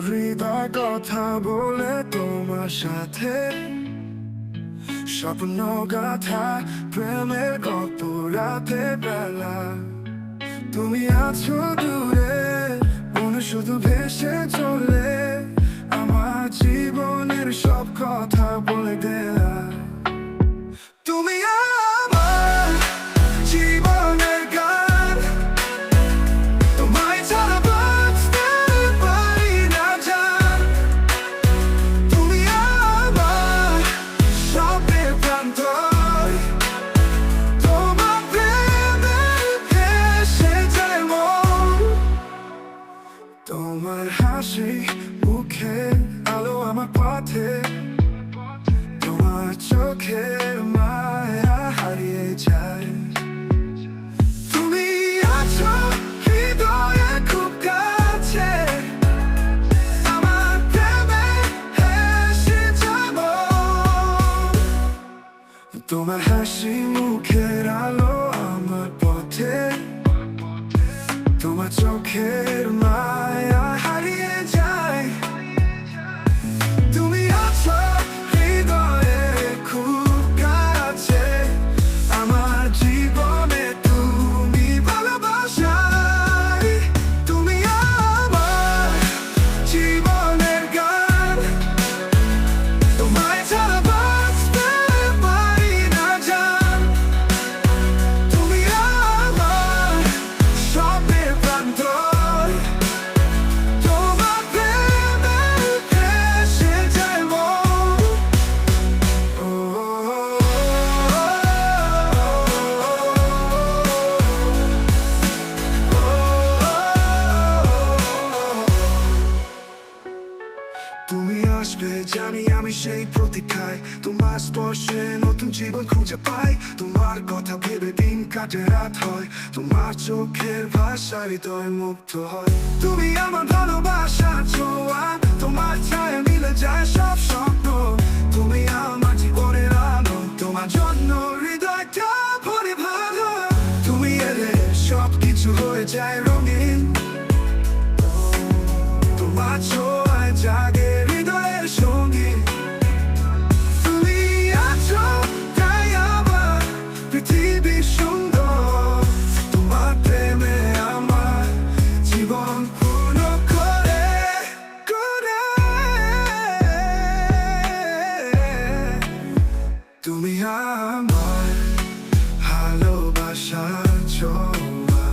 হৃদয় কথা বলে তোমার সাথে স্বপ্ন গাথা প্রেমের গল্প রাতে বেলা। তুমি আছো দূরে, মনে শুধু ভেসে চলে আমার জীবনের সব কথা বলে দেয়া। তুমি আমার জীবনের গান, তোমায় ছাড়া বাঁচতে পারি না জান। তুমি আমার স্বপ্নের প্রান্তর, তোমার প্রেমে ভেসে যায় মন। তোমার হাসি মুখে আলো আমার পথে, তোমার চোখের মায়া হারিয়ে যায়। তুমি আছো হৃদয়ে খুব কাছে, আমার প্রেমে হেসে যাব। তোমার হাসি মুখের আলো আমার পথে, তোমার চোখের মায়া হারিয়ে যায়। তুমি আছো হৃদয়ে খুব কাছে, আমার জীবনে তুমি ভালোবাসাই। তুমি আমার জীবনের গান, তোমায় ছাড়া বাঁচতে পারি না জান। তুমি আমার স্বপ্নের প্রান্তর, তোমার প্রেমে ভেসে যায় মন। ও তুমি আসবে জানি আমি সেই প্রতীক্ষায়, তোমার স্পর্শে নতুন জীবন খুঁজে পাই। তোমার কথা ভেবে দিন কাটে রাত হয়, তোমার চোখের ভাষা হৃদয় মুগ্ধ হয়। তুমি আমার ভালোবাসার ছোঁয়া, তোমার ছায়া মিলে যায় সব স্বপ্ন। তুমি আমার জীবনের আলো, তোমার জন্য হৃদয়টা ভরে ভালো। তুমি এলে সব কিছু হয়ে যায় রঙিন, তোমার ছোঁয়ায় জাগে হৃদয়ের সঙ্গী। তুমি আছো তাই আমার পৃথিবী সুন্দর, তোমার প্রেমে আমার জীবন পূর্ণ করে করে। তুমি আমার ভালোবাসার ছোঁয়া,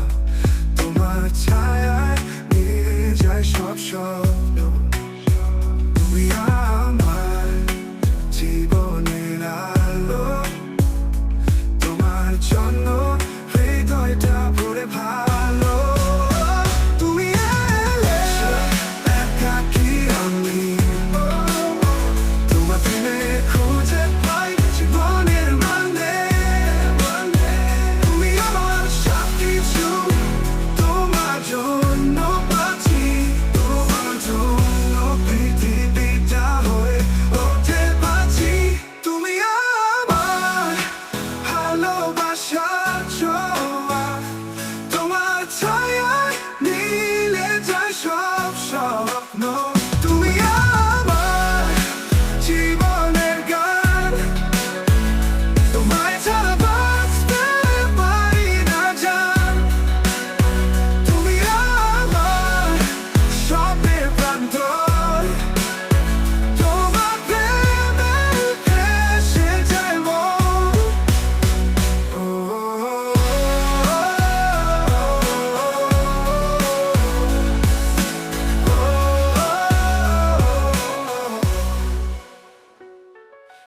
তোমার ছায়ায় নিয়ে যায় সব সব।